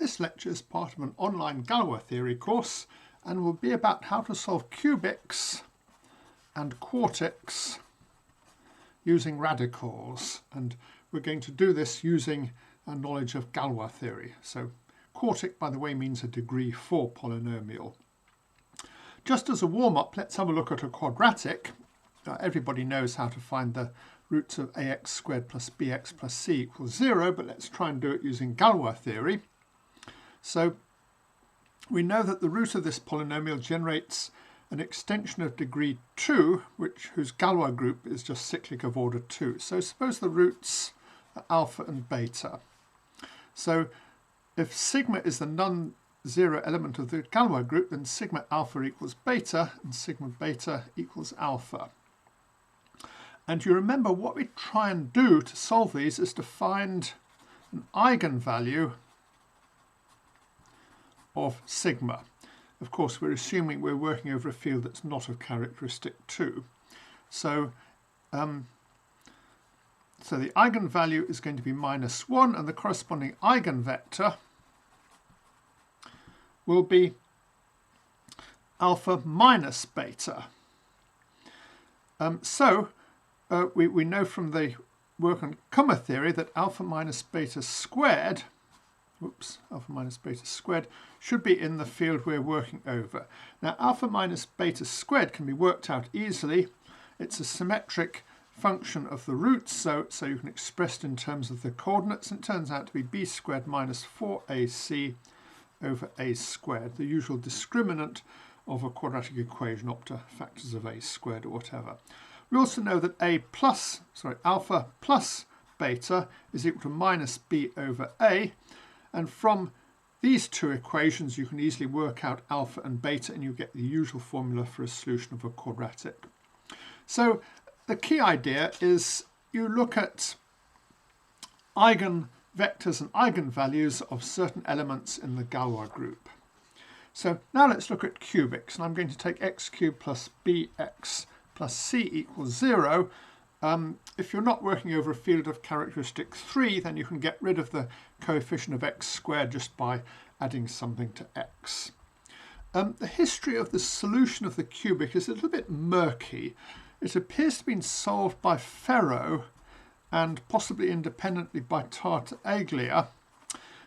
This lecture is part of an online Galois theory course and will be about how to solve cubics and quartics using radicals, and we're going to do this using a knowledge of Galois theory. So quartic, by the way, means a degree 4 polynomial. Just as a warm-up, let's have a look at a quadratic. Everybody knows how to find the roots of ax squared plus bx plus c equals 0, but let's try and do it using Galois theory. So we know that the root of this polynomial generates an extension of degree 2, whose Galois group is just cyclic of order 2. So suppose the roots are alpha and beta. So if sigma is the non-zero element of the Galois group, then sigma alpha equals beta and sigma beta equals alpha. And you remember what we try and do to solve these is to find an eigenvalue of sigma. Of course, we're assuming we're working over a field that's not of characteristic 2. So the eigenvalue is going to be -1, and the corresponding eigenvector will be alpha minus beta. We know from the work on comma theory that alpha minus beta squared should be in the field we're working over. Now, alpha minus beta squared can be worked out easily. It's a symmetric function of the roots, so you can express it in terms of the coordinates, and it turns out to be b squared minus 4ac over a squared, the usual discriminant of a quadratic equation up to factors of a squared or whatever. We also know that alpha plus beta is equal to minus b over a, and from these two equations you can easily work out alpha and beta, and you get the usual formula for a solution of a quadratic. So the key idea is you look at eigenvectors and eigenvalues of certain elements in the Galois group. So now let's look at cubics, and I'm going to take x cubed plus bx plus c equals 0. If you're not working over a field of characteristic 3, then you can get rid of the coefficient of x squared just by adding something to x. The history of the solution of the cubic is a little bit murky. It appears to have been solved by Ferro and possibly independently by Tartaglia,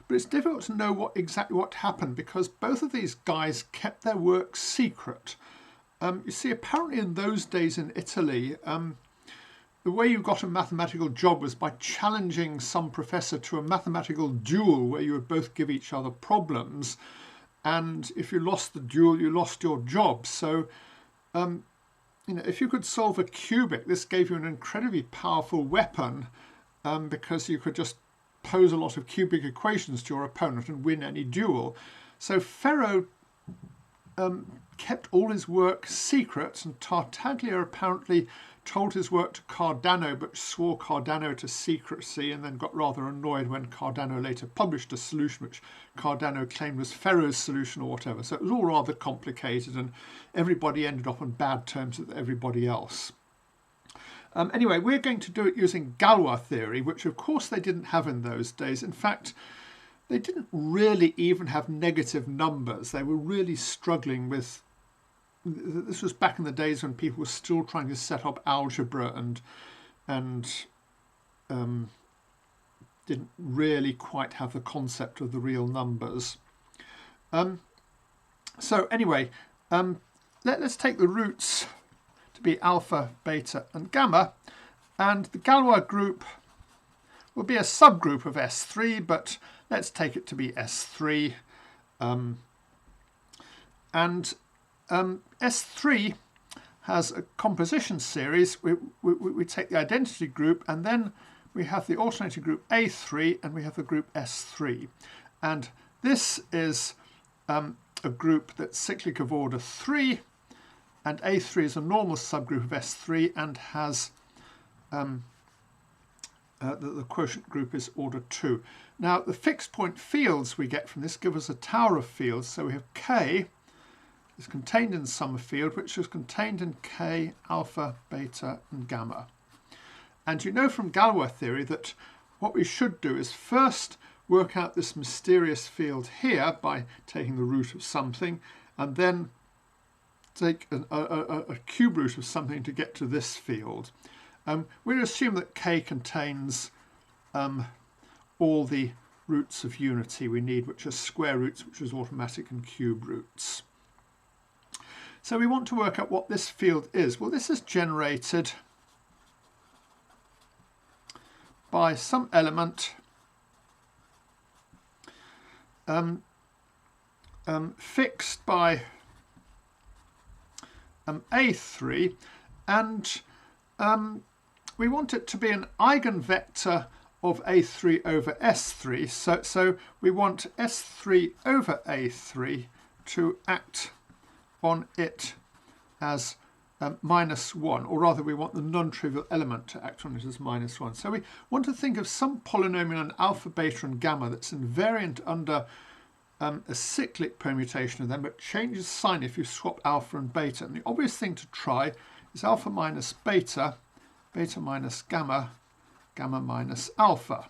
but it's difficult to know exactly what happened because both of these guys kept their work secret. You see, apparently in those days in Italy, the way you got a mathematical job was by challenging some professor to a mathematical duel where you would both give each other problems, and if you lost the duel, you lost your job. So, if you could solve a cubic, this gave you an incredibly powerful weapon because you could just pose a lot of cubic equations to your opponent and win any duel. So Ferro kept all his work secret, and Tartaglia apparently told his work to Cardano but swore Cardano to secrecy, and then got rather annoyed when Cardano later published a solution which Cardano claimed was Ferro's solution or whatever. So it was all rather complicated, and everybody ended up on bad terms with everybody else. Anyway, we're going to do it using Galois theory, which of course they didn't have in those days. In fact, they didn't really even have negative numbers. They were really struggling with. This was back in the days when people were still trying to set up algebra and didn't really quite have the concept of the real numbers. So anyway, let's take the roots to be alpha, beta and gamma, and the Galois group will be a subgroup of S3, but let's take it to be S3. S3 has a composition series. We take the identity group, and then we have the alternating group A3, and we have the group S3. And this is a group that's cyclic of order 3, and A3 is a normal subgroup of S3 and has the quotient group is order 2. Now, the fixed point fields we get from this give us a tower of fields. So we have K is contained in some field, which is contained in K, alpha, beta, and gamma. And you know from Galois theory that what we should do is first work out this mysterious field here by taking the root of something, and then take a cube root of something to get to this field. We assume that K contains all the roots of unity we need, which are square roots, which is automatic, and cube roots. So we want to work out what this field is. Well, this is generated by some element fixed by A3, and we want it to be an eigenvector of A3 over S3. So we want S3 over A3 to act on it as -1, or rather we want the non-trivial element to act on it as -1. So we want to think of some polynomial in alpha, beta and gamma that's invariant under a cyclic permutation of them, but changes sign if you swap alpha and beta. And the obvious thing to try is alpha minus beta, beta minus gamma, gamma minus alpha.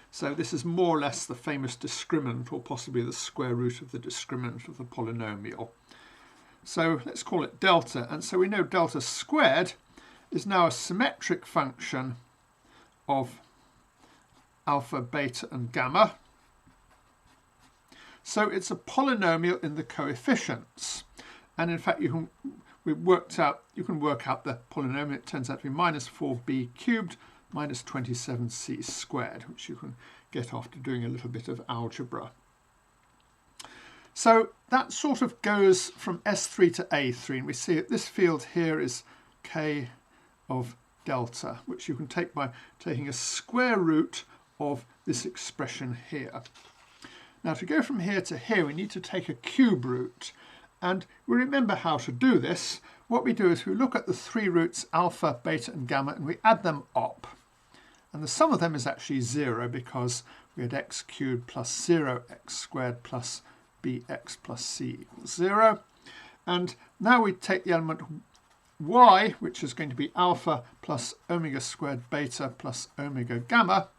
So this is more or less the famous discriminant, or possibly the square root of the discriminant of the polynomial. So let's call it delta. And so we know delta squared is now a symmetric function of alpha, beta and gamma. So it's a polynomial in the coefficients. And in fact, you can work out the polynomial. It turns out to be -4b cubed minus 27c squared, which you can get after doing a little bit of algebra. So that sort of goes from S3 to A3, and we see that this field here is K of delta, which you can take by taking a square root of this expression here. Now to go from here to here, we need to take a cube root, and we remember how to do this. What we do is we look at the three roots alpha, beta and gamma, and we add them up. And the sum of them is actually 0, because we had x cubed plus 0x squared plus bx plus c equals 0. And now we take the element y, which is going to be alpha plus omega squared beta plus omega gamma,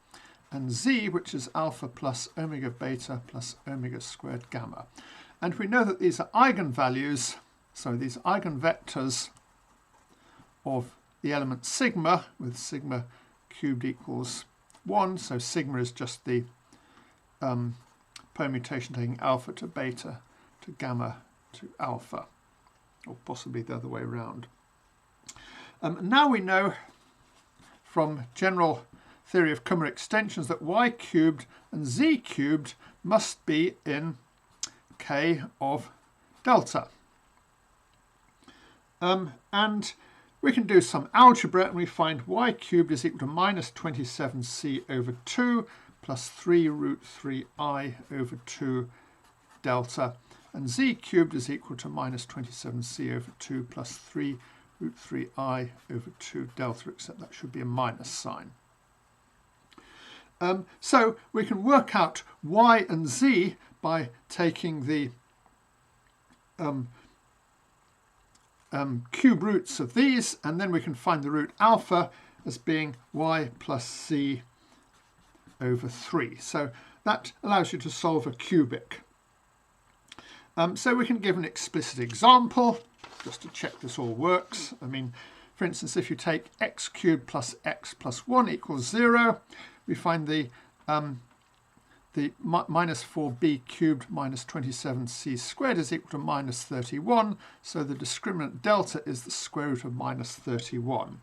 and z, which is alpha plus omega beta plus omega squared gamma. And we know that these are eigenvalues, so these eigenvectors of the element sigma, with sigma cubed equals 1, so sigma is just the permutation taking alpha to beta to gamma to alpha, or possibly the other way around. Now we know from general theory of Kummer extensions that y cubed and z cubed must be in K of delta. And we can do some algebra, and we find y cubed is equal to minus 27c over 2 plus 3 root 3i over 2 delta, and z cubed is equal to minus 27c over 2 plus 3 root 3i over 2 delta, except that should be a minus sign. So we can work out y and z by taking the cube roots of these, and then we can find the root alpha as being y plus c over 3. So that allows you to solve a cubic. So we can give an explicit example just to check this all works. I mean, for instance, if you take x cubed plus x plus 1 equals 0, we find the minus 4b cubed minus 27c squared is equal to minus 31. So the discriminant delta is the square root of minus 31.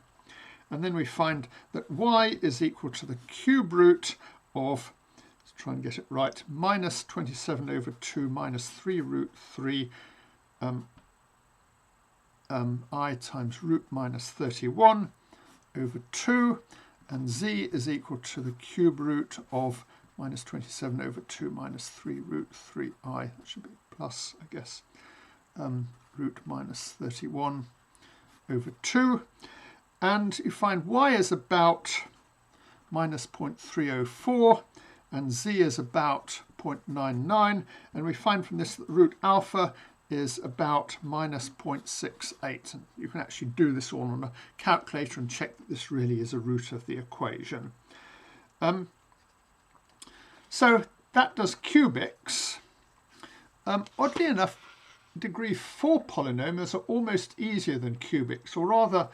And then we find that y is equal to the cube root of, let's try and get it right, minus 27 over 2 minus 3 root 3 I times root minus 31 over 2, and z is equal to the cube root of minus 27 over 2 minus 3 root 3i, that should be plus, I guess, root minus 31 over 2. And you find y is about minus 0.304 and z is about 0.99. And we find from this that the root alpha is about minus 0.68. And you can actually do this all on a calculator and check that this really is a root of the equation. So that does cubics. Oddly enough, degree 4 polynomials are almost easier than cubics, or rather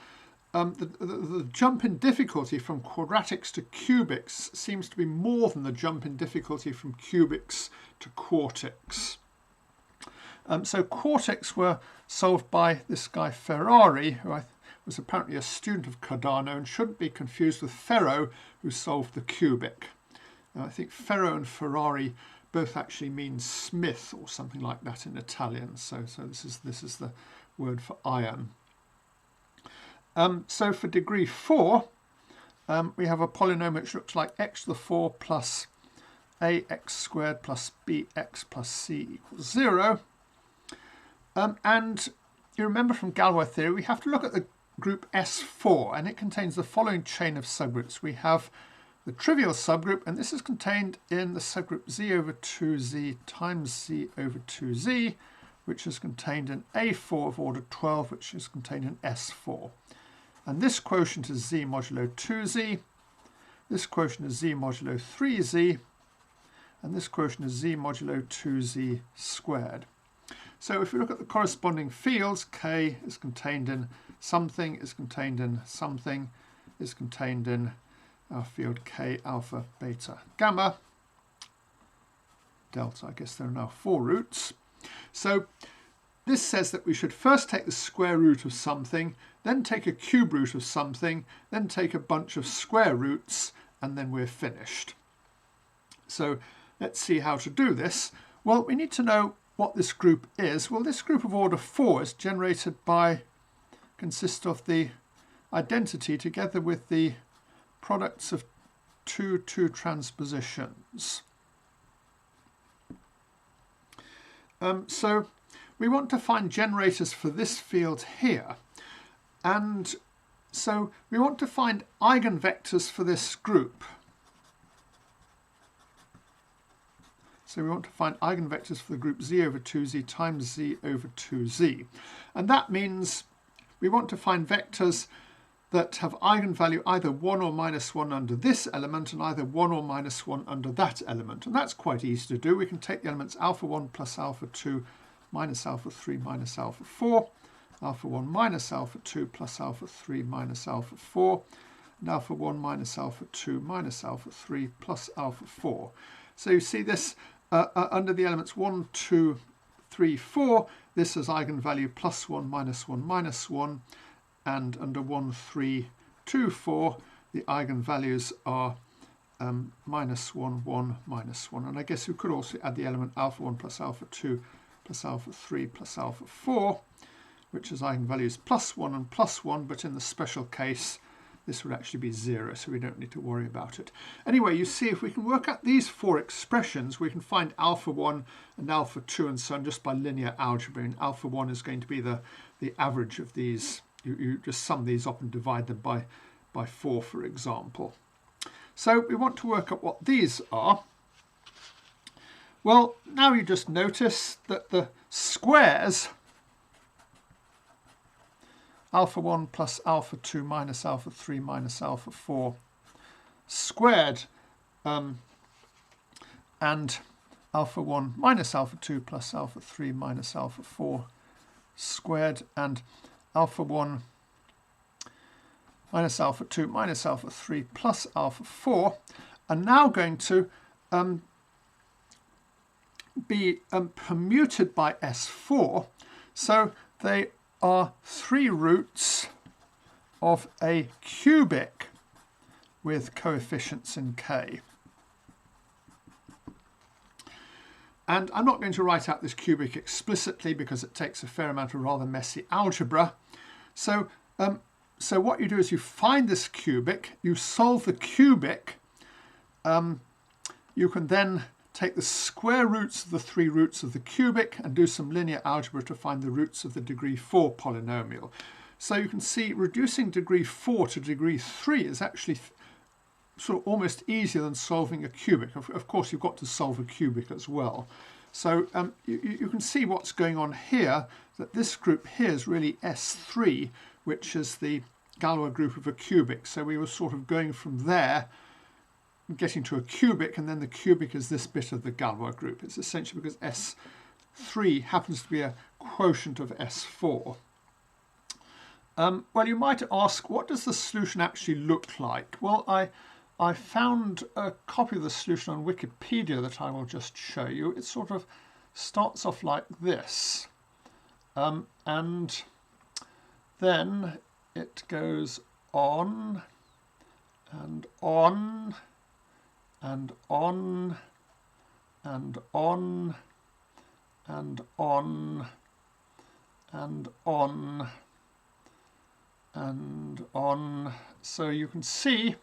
the jump in difficulty from quadratics to cubics seems to be more than the jump in difficulty from cubics to quartics. So quartics were solved by this guy Ferrari, who was apparently a student of Cardano and shouldn't be confused with Ferro, who solved the cubic. Now, I think Ferro and Ferrari both actually mean smith or something like that in Italian. So this is the word for iron. So for degree 4, we have a polynomial which looks like x to the 4 plus ax squared plus bx plus c equals 0. And you remember from Galois theory, we have to look at the group S4, and it contains the following chain of subgroups. We have the trivial subgroup, and this is contained in the subgroup z over 2z times z over 2z, which is contained in A4 of order 12, which is contained in S4. And this quotient is z modulo 2z, this quotient is z modulo 3z, and this quotient is z modulo 2z squared. So if we look at the corresponding fields, k is contained in something, is contained in something, is contained in our field k alpha beta gamma, delta, I guess there are now 4 roots. So this says that we should first take the square root of something, then take a cube root of something, then take a bunch of square roots, and then we're finished. So let's see how to do this. Well, we need to know what this group is. Well, this group of order 4 is generated by, consists of the identity together with the products of two transpositions. So we want to find generators for this field here. And so we want to find eigenvectors for this group. So we want to find eigenvectors for the group z over 2z times z over 2z. And that means we want to find vectors that have eigenvalue either 1 or minus 1 under this element and either 1 or minus 1 under that element. And that's quite easy to do. We can take the elements alpha 1 plus alpha 2 minus alpha 3 minus alpha 4, alpha 1 minus alpha 2 plus alpha 3 minus alpha 4, and alpha 1 minus alpha 2 minus alpha 3 plus alpha 4. So you see this under the elements 1, 2, 3, 4, this is eigenvalue plus 1 minus 1 minus 1, and under 1, 3, 2, 4, the eigenvalues are minus 1, 1, minus 1. And I guess we could also add the element alpha 1 plus alpha 2 plus alpha 3 plus alpha 4, which is eigenvalues plus 1 and plus 1, but in the special case, this would actually be 0, so we don't need to worry about it. Anyway, you see, if we can work out these 4 expressions, we can find alpha 1 and alpha 2 and so on just by linear algebra. And alpha 1 is going to be the average of these. You just sum these up and divide them by 4, for example. So we want to work out what these are. Well, now you just notice that the squares, alpha 1 plus alpha 2 minus alpha 3 minus alpha 4 squared, and alpha 1 minus alpha 2 plus alpha 3 minus alpha 4 squared, and alpha 1 minus alpha 2 minus alpha 3 plus alpha 4 are now going to be permuted by S4. So they are 3 roots of a cubic with coefficients in k. And I'm not going to write out this cubic explicitly because it takes a fair amount of rather messy algebra. So what you do is you find this cubic, you solve the cubic, you can then take the square roots of the 3 roots of the cubic and do some linear algebra to find the roots of the degree 4 polynomial. So you can see reducing degree 4 to degree 3 is actually sort of almost easier than solving a cubic. Of course, you've got to solve a cubic as well. So you can see what's going on here, that this group here is really S3, which is the Galois group of a cubic. So we were sort of going from there getting to a cubic, and then the cubic is this bit of the Galois group. It's essentially because S3 happens to be a quotient of S4. Well, you might ask, what does the solution actually look like? Well, I found a copy of the solution on Wikipedia that I will just show you. It sort of starts off like this, and then it goes on and on and on and on and on and on and on. So you can see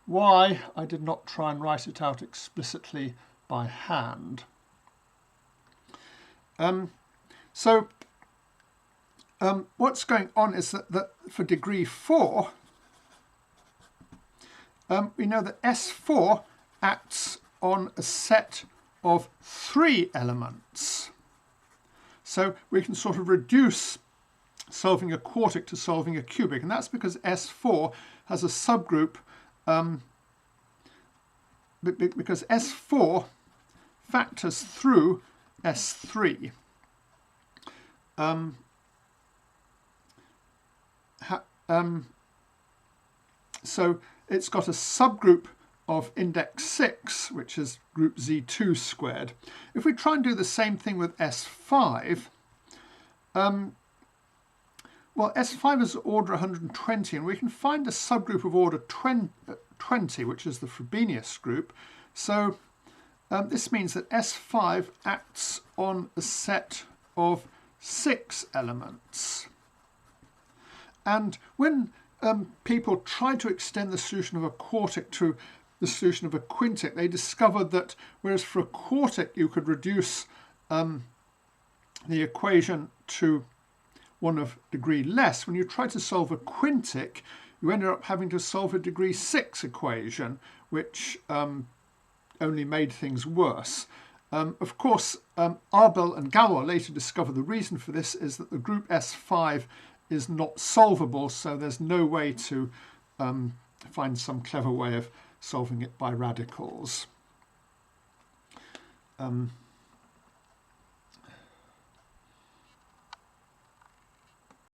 why I did not try and write it out explicitly by hand. What's going on is that for degree 4, we know that S4 acts on a set of 3 elements. So we can sort of reduce solving a quartic to solving a cubic, and that's because S4 has a subgroup, because S4 factors through S3. So it's got a subgroup of index 6, which is group Z2 squared. If we try and do the same thing with S5, well, S5 is order 120, and we can find a subgroup of order 20, which is the Frobenius group. So this means that S5 acts on a set of 6 elements. And when people tried to extend the solution of a quartic to the solution of a quintic, they discovered that whereas for a quartic you could reduce the equation to one of degree less, when you try to solve a quintic, you ended up having to solve a degree 6 equation, which only made things worse. Of course, Abel and Galois later discovered the reason for this is that the group S5 is not solvable, so there's no way to find some clever way of solving it by radicals.